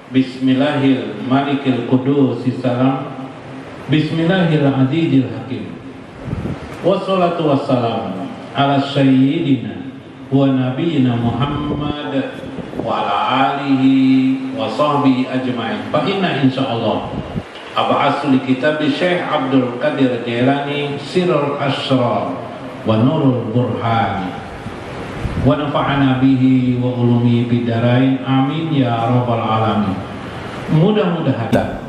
Bismillahil Malikil Qudusis Salam. Bismillahil Azizil Hakim. Wassalatu wassalamu ala sayyidina wa nabiyina Muhammad wa ala alihi wa sahbihi ajma'in. Fa inna insyaallah ab'asu li kitab Syekh Abdul Qadir Jailani Sirrul Asrar wa Nurul Burhan wa nafa'ana bihi wa ulumi bidarain, amin ya rabbal alamin. Mudah-mudahan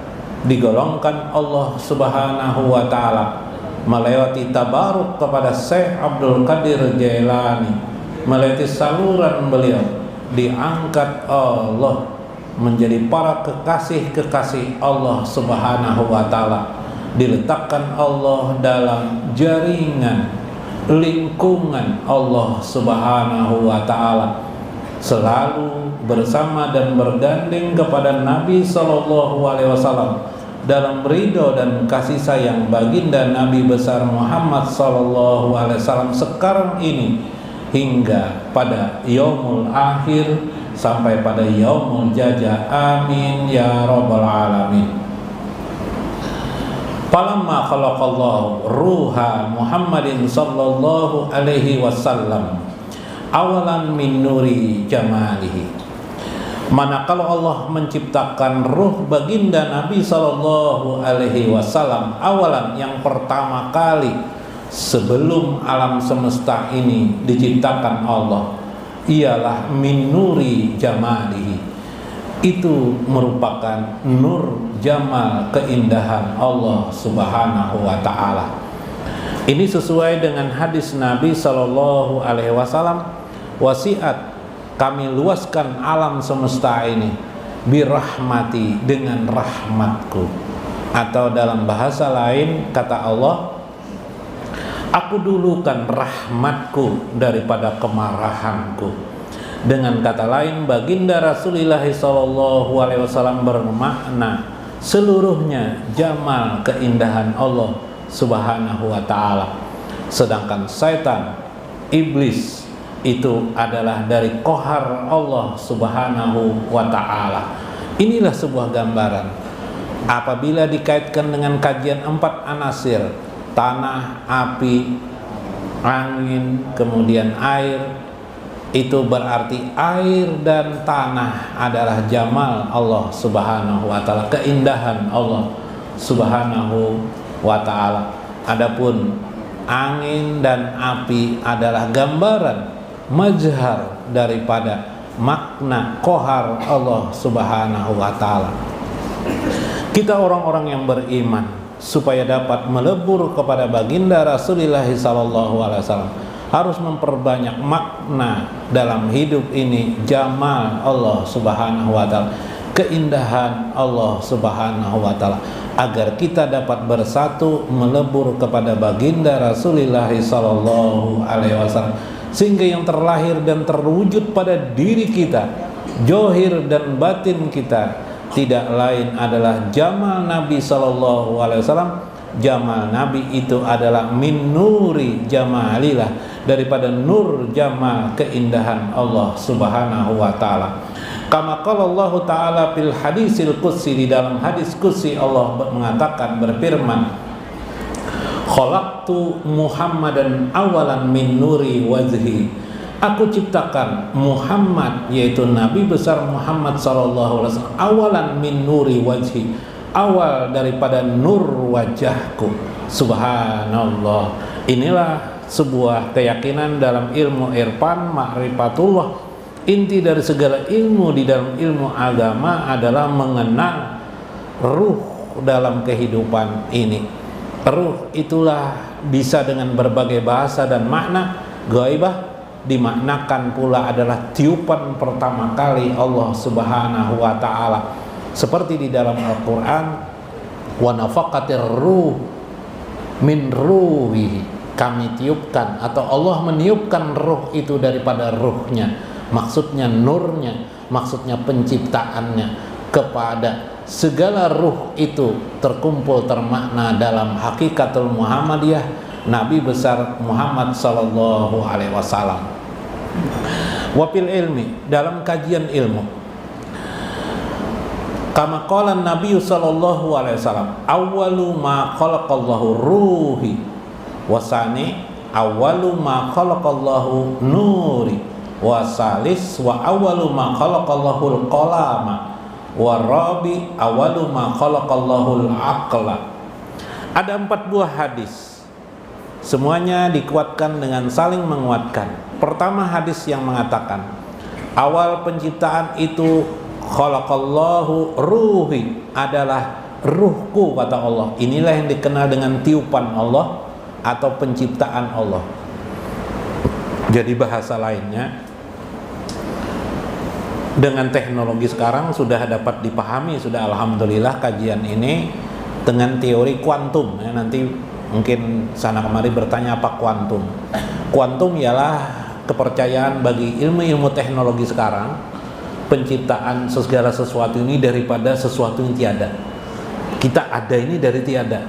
digolongkan Allah Subhanahu wa taala melewati tabaruk kepada Syekh Abdul Qadir Jailani, melewati saluran beliau, diangkat Allah menjadi para kekasih-kekasih Allah Subhanahu wa taala, diletakkan Allah dalam jaringan lingkungan Allah Subhanahu wa taala, selalu bersama dan bergandeng kepada Nabi sallallahu alaihi wasallam dalam ridho dan kasih sayang baginda Nabi besar Muhammad sallallahu alaihi wasallam sekarang ini hingga pada yaumul akhir sampai pada yaumul jaza, amin ya rabbal alamin. Falamma khalaqallahu ruha Muhammadin sallallahu alaihi wasallam awalan min nuri jamalihi. Manakala Allah menciptakan ruh baginda Nabi sallallahu alaihi wasallam awalan, yang pertama kali sebelum alam semesta ini diciptakan Allah, ialah min nuri jamalihi. Itu merupakan nur jamal keindahan Allah Subhanahu wa taala. Ini sesuai dengan hadis Nabi sallallahu alaihi wasallam, wasiat kami luaskan alam semesta ini birahmati, dengan rahmatku. Atau dalam bahasa lain kata Allah, aku dulukan rahmatku daripada kemarahanku. Dengan kata lain, baginda Rasulullah sallallahu alaihi wasallam bermakna seluruhnya jamal keindahan Allah Subhanahu wa taala. Sedangkan setan, iblis, itu adalah dari qahar Allah Subhanahu wa taala. Inilah sebuah gambaran apabila dikaitkan dengan kajian 4 anasir, tanah, api, angin, kemudian air. Itu berarti air dan tanah adalah jamal Allah Subhanahu wa taala, keindahan Allah Subhanahu wa taala. Adapun angin dan api adalah gambaran mazhar daripada makna qahar Allah Subhanahu wa taala. Kita orang-orang yang beriman supaya dapat melebur kepada baginda Rasulullah sallallahu alaihi wasallam harus memperbanyak makna dalam hidup ini, jamal Allah Subhanahu wa taala, keindahan Allah Subhanahu wa taala, agar kita dapat bersatu melebur kepada baginda Rasulullah sallallahu alaihi wasallam, sehingga yang terlahir dan terwujud pada diri kita, johir dan batin kita, tidak lain adalah jamal Nabi sallallahu alaihi wasallam. Jamal Nabi itu adalah min nuri jamalillah, daripada nur jamal keindahan Allah Subhanahu wa taala. Kama qala Allah taala fil hadisil qudsi, di dalam hadis qudsi Allah mengatakan, berfirman, khalaqtu Muhammadan awalan min nuri wajhi. Aku ciptakan Muhammad, yaitu Nabi besar Muhammad sallallahu alaihi wasallam, awalan min nuri wajhi, awal daripada nur wajahku. Subhanallah. Inilah sebuah keyakinan dalam ilmu irfan ma'rifatullah. Inti dari segala ilmu di dalam ilmu agama adalah mengenal ruh dalam kehidupan ini. Ruh itulah bisa dengan berbagai bahasa dan makna. Ghaibah dimaknakan pula adalah tiupan pertama kali Allah Subhanahu wa taala, seperti di dalam Al-Quran, wa nafaqatir ruh min ruhihi, kami tiupkan atau Allah meniupkan ruh itu daripada ruhnya, maksudnya nurnya, maksudnya penciptaannya, kepada segala ruh itu terkumpul termakna dalam hakikatul Muhammadiyah Nabi besar Muhammad sallallahu alaihi wasallam. Wafil ilmi, dalam kajian ilmu, Kama qala Nabi sallallahu alaihi wasallam, awwalu ma khalaqallahu ruhi wasani awwalu ma khalaqallahu nuri wasalis wa awwalu ma khalaqallahu qalama warabi awwalu ma khalaqallahu aqla. Ada 4 buah hadis, semuanya dikuatkan dengan saling menguatkan. Pertama, hadis yang mengatakan awal penciptaan itu khalaqallahu ruhi, adalah ruhku kata Allah. Inilah yang dikenal dengan tiupan Allah atau penciptaan Allah. Jadi bahasa lainnya, dengan teknologi sekarang sudah dapat dipahami, sudah alhamdulillah kajian ini dengan teori kuantum ya. Nanti mungkin sana kemari bertanya apa kuantum. Kuantum ialah kepercayaan bagi ilmu-ilmu teknologi sekarang, penciptaan segala sesuatu ini daripada sesuatu yang tiada. Kita ada ini dari tiada.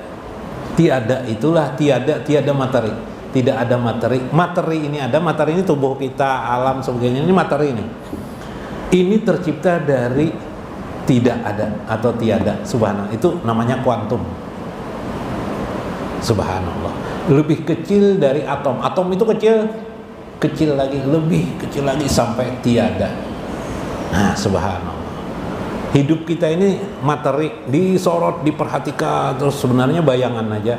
Tiada itulah tiada materi. Tidak ada materi. Materi ini ada, materi ini tubuh kita, alam sebagainya, ini materi ini. Ini tercipta dari tidak ada atau tiada. Subhanallah, itu namanya kuantum. Subhanallah. Lebih kecil dari atom. Atom itu kecil lagi, lebih kecil lagi sampai tiada. Nah, subhanallah. Hidup kita ini materi, disorot, diperhatikan, terus sebenarnya bayangan aja.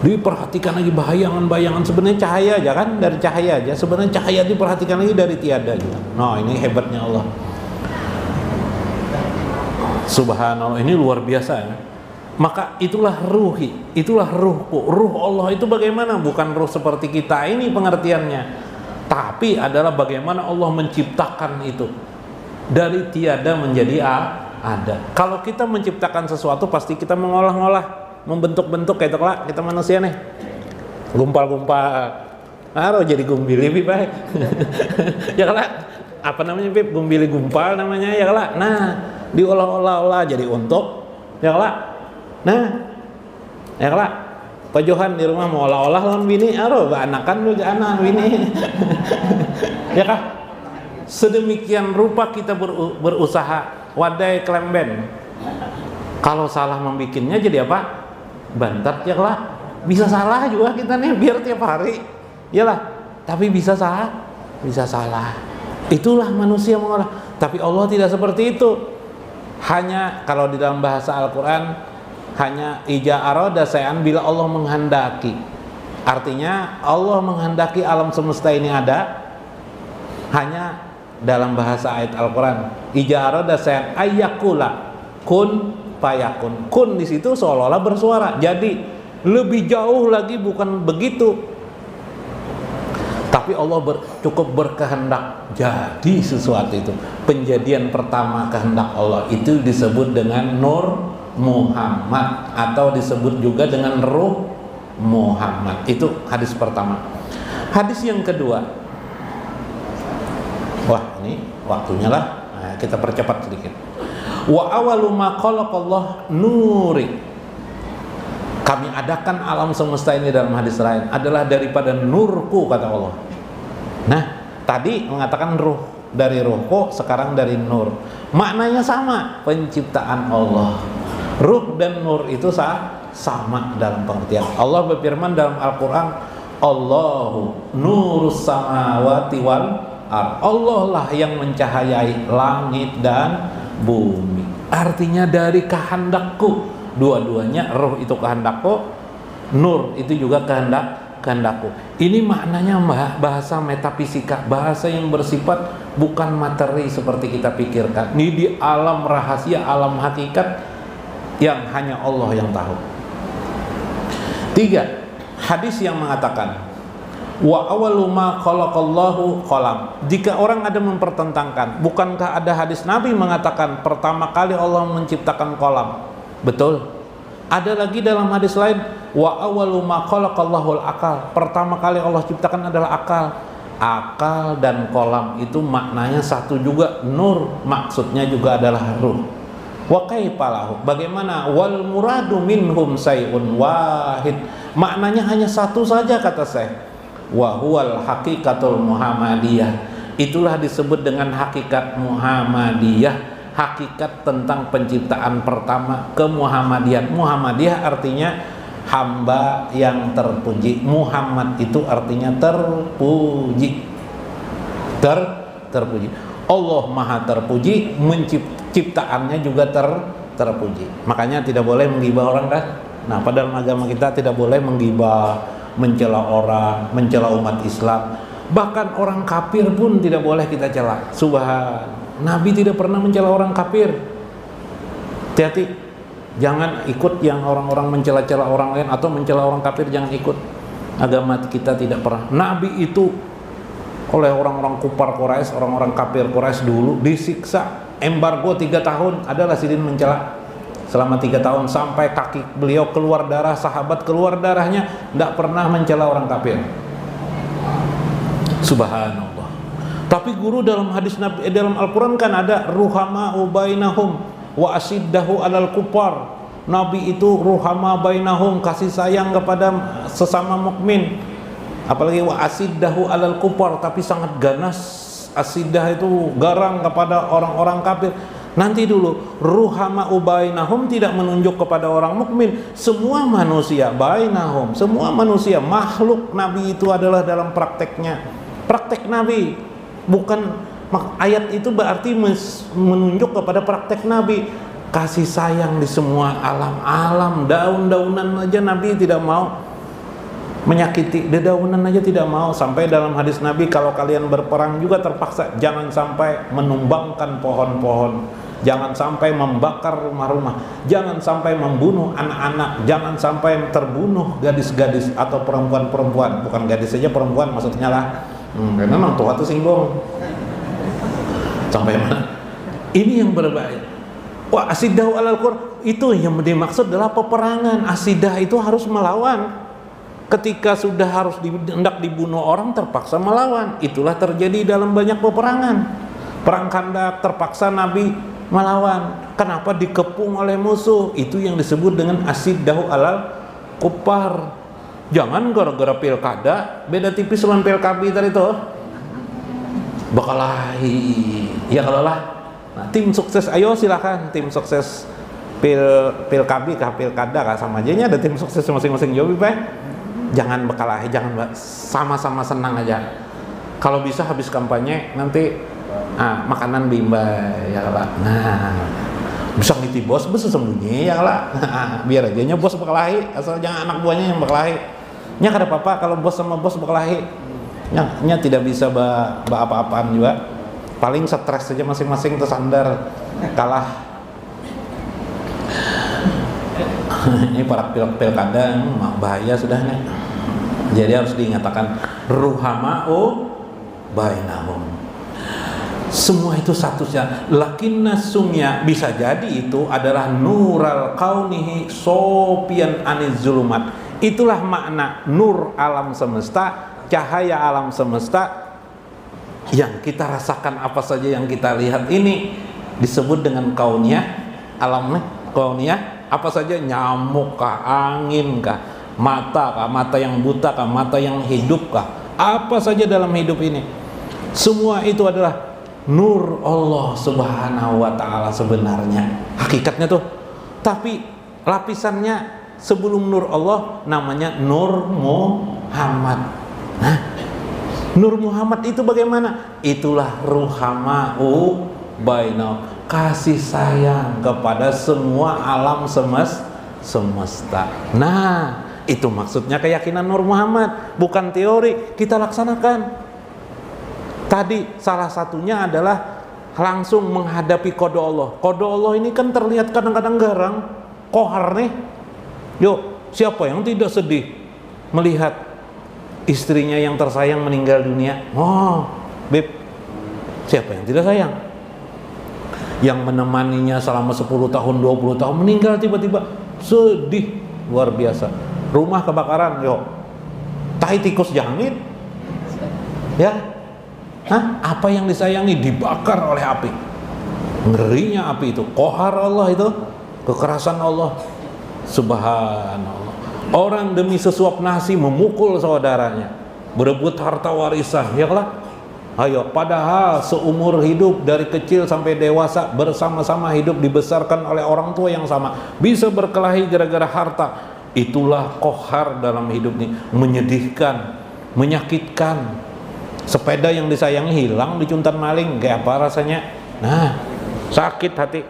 Diperhatikan lagi bayangan-bayangan, sebenarnya cahaya aja kan, dari cahaya aja. Sebenarnya cahaya diperhatikan lagi dari tiada juga. Nah, ini hebatnya Allah. Subhanallah, ini luar biasa ya. Maka itulah ruhi, itulah ruhku. Ruh Allah itu bagaimana? Bukan ruh seperti kita ini pengertiannya, tapi adalah bagaimana Allah menciptakan itu dari tiada menjadi ada. Kalau kita menciptakan sesuatu pasti kita mengolah-ngolah, membentuk-bentuk kayak kelak kita manusia nih. Gumpal-gumpal. Aduh jadi gumbili Bib. Ya kelak. Apa namanya Bib? Gumbili gumpal namanya ya kelak. Nah, diolah-olah jadi untuk ya kelak. Nah, ya kelak. Pak Johan di rumah mau olah-olah lawan bini, aduh anakan lu anak bini. Ya kah? Sedemikian rupa kita berusaha wadai klemben. Kalau salah membikinnya jadi apa? Bantat ya lah. Bisa salah juga kita nih biar tiap hari. Iyalah, tapi bisa salah. Itulah manusia mengolah. Tapi Allah tidak seperti itu. Hanya kalau di dalam bahasa Al-Qur'an hanya ija arada sayan bila Allah menghendaki. Artinya Allah menghendaki alam semesta ini ada hanya dalam bahasa ayat Al-Quran, ija arada sayan ayyakula kun fayakun. Kun di situ seolah-olah bersuara. Jadi lebih jauh lagi bukan begitu. Tapi Allah cukup berkehendak jadi sesuatu itu. Penjadian pertama kehendak Allah itu disebut dengan Nur Muhammad atau disebut juga dengan Ruh Muhammad. Itu hadis pertama. Hadis yang kedua. Wah, ini waktunya lah. Nah, kita percepat sedikit. Wa awalu ma khalaqallah nuri. Kami adakan alam semesta ini dalam hadis lain adalah daripada nurku kata Allah. Nah, tadi mengatakan ruh, dari ruhku, sekarang dari nur. Maknanya sama, penciptaan Allah. Ruh dan nur itu sama dalam pengertian. Allah berfirman dalam Al-Qur'an, Allahu nurus samawati wal ard. Allah lah yang mencahayai langit dan bumi. Artinya dari kehendakku. Dua-duanya, ruh itu kehendakku, nur itu juga kehendakku. Ini maknanya bahasa metafisika, bahasa yang bersifat bukan materi seperti kita pikirkan. Ini di alam rahasia, alam hakikat yang hanya Allah yang tahu. 3. Hadis yang mengatakan wa awalu ma khalaqallahu qalam. Jika orang ada mempertentangkan, bukankah ada hadis Nabi mengatakan pertama kali Allah menciptakan qalam? Betul. Ada lagi dalam hadis lain wa awalu ma khalaqallahu al-aqal. Pertama kali Allah ciptakan adalah akal. Akal dan qalam itu maknanya satu juga, nur maksudnya juga adalah ruh. Wa kaifa lahu? Bagaimana? Wal muradu minhum sayun wahid. Maknanya hanya satu saja kata saya. Wa huwal haqiqatul Muhammadiyah. Itulah disebut dengan hakikat Muhammadiyah. hakikat tentang penciptaan pertama kemuhammadian. Muhammadiyah artinya hamba yang terpuji. Muhammad itu artinya terpuji. Terpuji. Allah maha terpuji, ciptaannya juga terpuji. Makanya tidak boleh menggibah orang kan. Nah, pada dalam agama kita tidak boleh menggibah, mencela orang, mencela umat Islam. Bahkan orang kafir pun tidak boleh kita cela. Subhan. Nabi tidak pernah mencela orang kafir. Hati-hati. Jangan ikut yang orang-orang mencela-cela orang lain atau mencela orang kafir, jangan ikut. Agama kita tidak pernah. Nabi itu oleh orang-orang kufar Quraisy, orang-orang kafir Quraisy dulu disiksa, embargo 3 tahun. Adalah sidin mencela selama 3 tahun sampai kaki beliau keluar darah, sahabat keluar darahnya, tidak pernah mencela orang kafir. Subhanallah. Tapi guru dalam hadis Nabi, dalam Al-Quran kan ada ruhama bainahum wa asiddahu alal kufar. Nabi itu ruhama bainahum, kasih sayang kepada sesama mukmin. Apalagi wa asiddahu alal kufar, tapi sangat ganas. Asidah itu garang kepada orang-orang kafir. Nanti dulu, ruhama bainahum tidak menunjuk kepada orang mukmin, semua manusia bainahum, semua manusia, makhluk. Nabi itu adalah dalam prakteknya, praktek Nabi. Bukan ayat itu berarti menunjuk kepada praktek Nabi. Kasih sayang di semua alam-alam, daun-daunan aja Nabi tidak mau menyakiti, dedaunan aja tidak mau. Sampai dalam hadis Nabi, kalau kalian berperang juga terpaksa, jangan sampai menumbangkan pohon-pohon, jangan sampai membakar rumah-rumah, jangan sampai membunuh anak-anak, jangan sampai terbunuh gadis-gadis atau perempuan-perempuan. Bukan gadis saja, perempuan maksudnya lah. Karena memang Tuhan itu singgung. Sampai mana? Ini yang berbahaya. Wah, asidah alal Qur'an, itu yang dimaksud adalah peperangan. Asidah itu harus melawan. Ketika sudah harus hendak dibunuh orang, terpaksa melawan. Itulah terjadi dalam banyak peperangan. Perang Khandaq terpaksa Nabi melawan. Kenapa? Dikepung oleh musuh. Itu yang disebut dengan asiddahu alal kuffar. Jangan gara-gara pilkada, beda tipis dengan pilkabi tadi itu. Bakalahi. Ya kalau lah. Nah, tim sukses, ayo silakan tim sukses pilkabi kah pilkada kah sama aja nya, ada tim sukses masing-masing jawab Pak. Jangan bekalahi, jangan, sama-sama senang aja. Kalau bisa habis kampanye nanti makanan bimba ya lah. Nah, bisa ngiti bos sembunyi ya lah. Biar aja nya bos bekalahi, asal jangan anak buahnya yang bekalahi. Nya kada apa-apa kalau bos sama bos bekalahi. Nya tidak bisa apa-apaan juga. Paling stres saja masing-masing tersandar kalah. Ini para pilkada bahaya sudahnya. Jadi harus diingatkan ruhama'u bainahum. Semua itu satu saja. Lakinna sumya, bisa jadi itu adalah nural kaunihi sopian aniz zulumat. Itulah makna nur alam semesta, cahaya alam semesta yang kita rasakan. Apa saja yang kita lihat ini disebut dengan kauniyah, alamnya kauniyah. Apa saja, nyamuk kah, angin kah, mata yang buta kah, mata yang hidup kah, apa saja dalam hidup ini, semua itu adalah nur Allah Subhanahu wa ta'ala sebenarnya, hakikatnya tuh. Tapi lapisannya sebelum nur Allah namanya Nur Muhammad. Nah, Nur Muhammad itu bagaimana? Itulah ruhama'u bainahum, kasih sayang kepada semua alam semesta. Nah, itu maksudnya keyakinan Nur Muhammad, bukan teori, kita laksanakan. Tadi salah satunya adalah langsung menghadapi qada Allah. Qada Allah ini kan terlihat kadang-kadang garang, kohar nih. Yuk, siapa yang tidak sedih melihat istrinya yang tersayang meninggal dunia? Oh, Beb, siapa yang tidak sayang? Yang menemaninya selama 10 tahun, 20 tahun meninggal tiba-tiba, sedih luar biasa. Rumah kebakaran, yuk, tai tikus jangit, ya, apa yang disayangi dibakar oleh api. Ngerinya api itu, kohar Allah itu, kekerasan Allah. Subhanallah. Orang demi sesuap nasi memukul saudaranya, berebut harta warisan, ya lah. Ayo, padahal seumur hidup dari kecil sampai dewasa bersama-sama hidup, dibesarkan oleh orang tua yang sama, bisa berkelahi gara-gara harta. Itulah kohar dalam hidup ini, menyedihkan, menyakitkan. Sepeda yang disayangi hilang, dicuntan maling, kayak apa rasanya? Nah, sakit hati.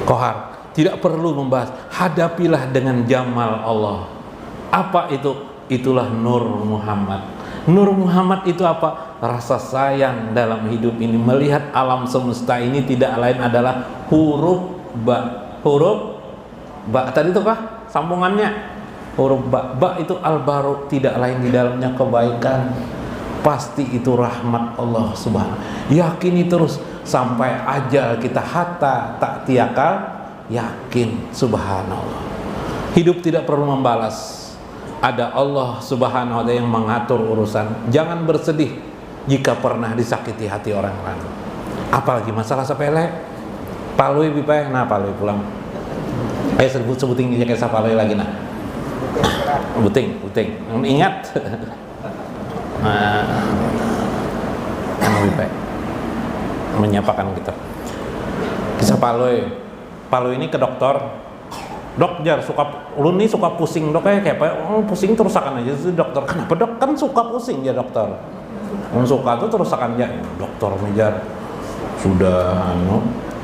Kohar, tidak perlu membahas, hadapilah dengan jamal Allah. Apa itu? Itulah Nur Muhammad. Nur Muhammad itu apa? Rasa sayang dalam hidup ini, melihat alam semesta ini tidak lain adalah huruf ba. Huruf ba tadi itu kah sambungannya? Huruf ba. Ba itu al-baru, tidak lain di dalamnya kebaikan. Pasti itu rahmat Allah Subhanahu. Yakini terus sampai ajal kita, hatta tak tiakal, yakin. Subhanallah. Hidup tidak perlu membalas. Ada Allah Subhanahu wa ta'ala yang mengatur urusan. Jangan bersedih jika pernah disakiti hati orang lain. Apalagi masalah sepele. Palui bipai, nah palui pulang. Ayo sebutin aja kisah palui lagi nah. Buting. Ingat. Nah, bipai. Menyapakan kita. Kisah palui. Palui ini ke dokter. Dok, jar lu nih suka pusing dok, kayak apa? Oh, pusing terusakan aja sih dokter. Kenapa dok? Kan suka pusing ya dokter. Suka tuh terusakan aja. Dokter jar sudah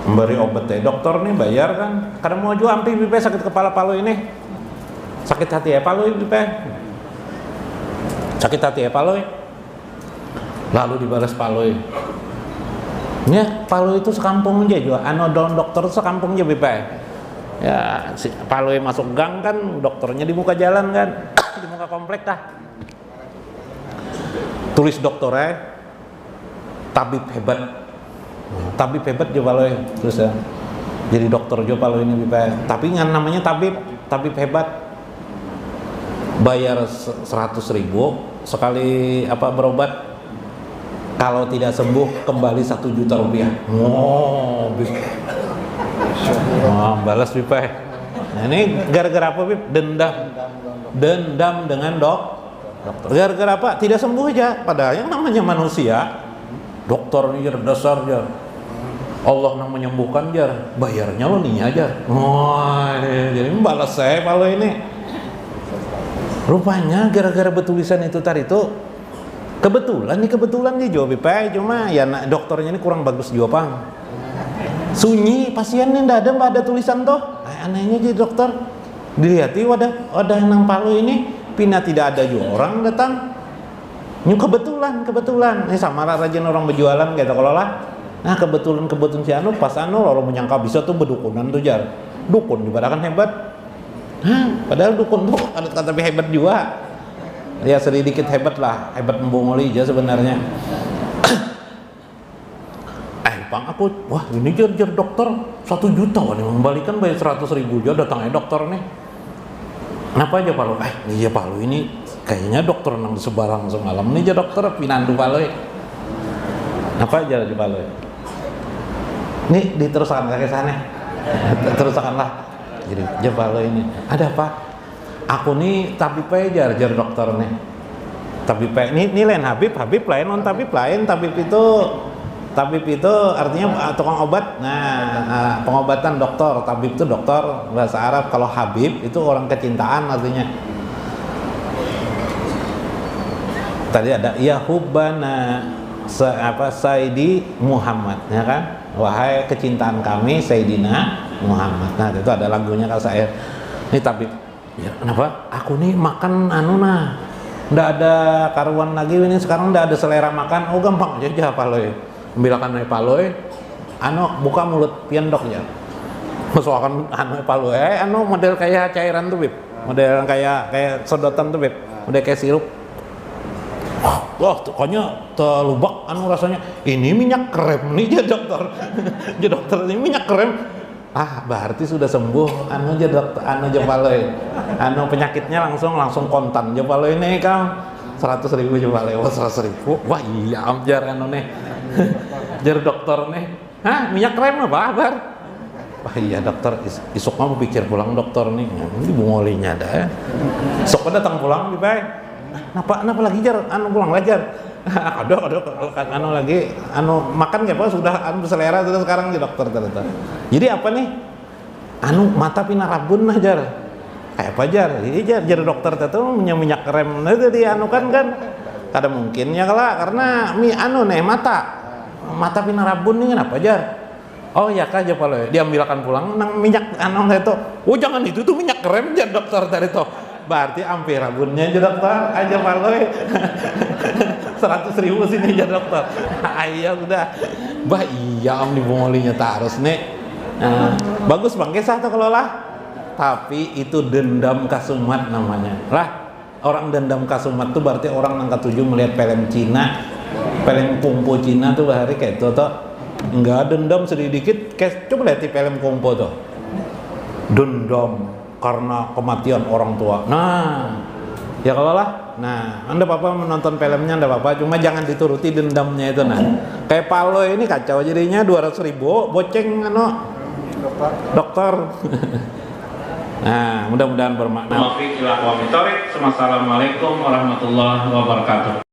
memberi obat ya. Dokter nih bayar kan. Kadang mau jual ampi pipe sakit kepala palu ini. Sakit hati ya palu pipe. Sakit hati ya palu. Lalu dibalas palu. Ya, palu itu sekampung aja jual. Don dokter sekampung aja pipe. Ya, si Paloi masuk gang kan, dokternya di muka jalan kan, di muka komplek dah. Tulis dokternya, tabib hebat jo Paloi, terus ya. Jadi dokter jo Paloi ini bipa. Tapi ngan namanya tabib hebat. Bayar 100.000 sekali berobat. Kalau tidak sembuh kembali 1 juta rupiah. Balas pipa. Nah, ini gara-gara apa Pip? Dendam dengan dokter. Gara-gara apa? Tidak sembuh aja. Padahal yang namanya manusia, dokter nih dasar jar. Allah yang menyembuhkan jar. Bayarnya lo nih aja. Jadi balas saya kalau ini. Rupanya gara-gara betulisan itu tadi itu kebetulan nih jawab pipa. Cuma ya dokternya ini kurang bagus jawaban. Sunyi pasiennya ndak ada tulisan toh. Anehnya jadi dokter dilihati wadah nang palu ini pina tidak ada juga orang datang. Ini kebetulan ini sama rajin orang berjualan gitu kalau lah. Nah kebetulan si anu pas orang menyangka bisa tuh berdukunan tuh jar. Dukun juga kan hebat. Padahal dukun tuh ada tapi hebat juga. Ya sedikit hebat lah, hebat membongoli aja sebenarnya. Bang aku, wah ini jar dokter 1 juta nih membalikan bayar 100.000 aja datangnya dokter nih. Kenapa aja Palu? Iya Palu ini kayaknya dokter nang sebarang semalam nih aja dokter pinandu Palu. Apa aja di Palu? Nih diteruskan ke sana. Teruskanlah. Jadi aja Palu ini. Ada apa? Aku nih tabib jar dokter nih. Tabib ini lain Habib lain non tabib lain tabib itu artinya tukang obat. Nah, pengobatan dokter. Tabib itu dokter bahasa Arab. Kalau Habib itu orang kecintaan artinya. Tadi ada ya hubbana Sayyidi Muhammad, ya kan? Wahai kecintaan kami Sayyidina Muhammad. Nah, itu ada lagunya kalau saya. Ini tabib. Ya, kenapa? Aku nih makan ndak ada karuan lagi ini sekarang ndak ada selera makan. Oh, gampang aja Paloi. Ambilkan paloi, buka mulut piendok ya. Masukkan paloi, model kayak cairan tuh Bib, model kayak sedotan tuh Bib, model kayak sirup. Wah, pokoknya telubak rasanya. Ini minyak krem nih ya dokter. Ya dokter ini minyak krem. Berarti sudah sembuh. Aja dokter, aja paloi. Penyakitnya langsung kontan. Ya paloi ini kan 100.000 coba lewat 100.000. Wah iya amjar nih. Jar dokter nih. Minyak krem apa kabar? Wah iya dokter, isuk mah pikir pulang dokter nih. Ini bungolinya ada. Sok datang pulang baik. Napa lagi jar? Pulang lajar. Aduh, anu lagi, makan nggak pak? Sudah selera sudah sekarang di dokter ternyata. Jadi apa nih? Mata pinarabun nah jar. Kayak apa jar? Jar dokter itu minyak krem. Nah itu kan kada mungkin ya karena nih mata pinarabun nih kenapa jar? Oh ya kah aja palo diambilkan pulang nang minyak itu. Oh jangan itu tuh minyak krem jar dokter tadi tuh. Berarti ampe rabunnya aja dokter aja palo 100.000 sini aja dokter. Iya sudah. Bah iya dibongolinya terus nih. Bagus bang kisah tuh kalau lah. Tapi itu dendam kasumat namanya. Lah orang dendam kasumat tuh berarti orang yang ketujuh melihat film Cina, film kungfu Cina tuh bahari kayak itu tuh. Enggak dendam sedikit, coba lihat di film kungfu tuh. Dendam karena kematian orang tua. Nah, ya kalau lah. Nah, Anda Bapak menonton filmnya Anda Bapak, cuma jangan dituruti dendamnya itu nah. Kayak Palo ini kacau jadinya 200.000 boceng dokter. Nah, mudah-mudahan bermakna. Assalamualaikum warahmatullahi wabarakatuh.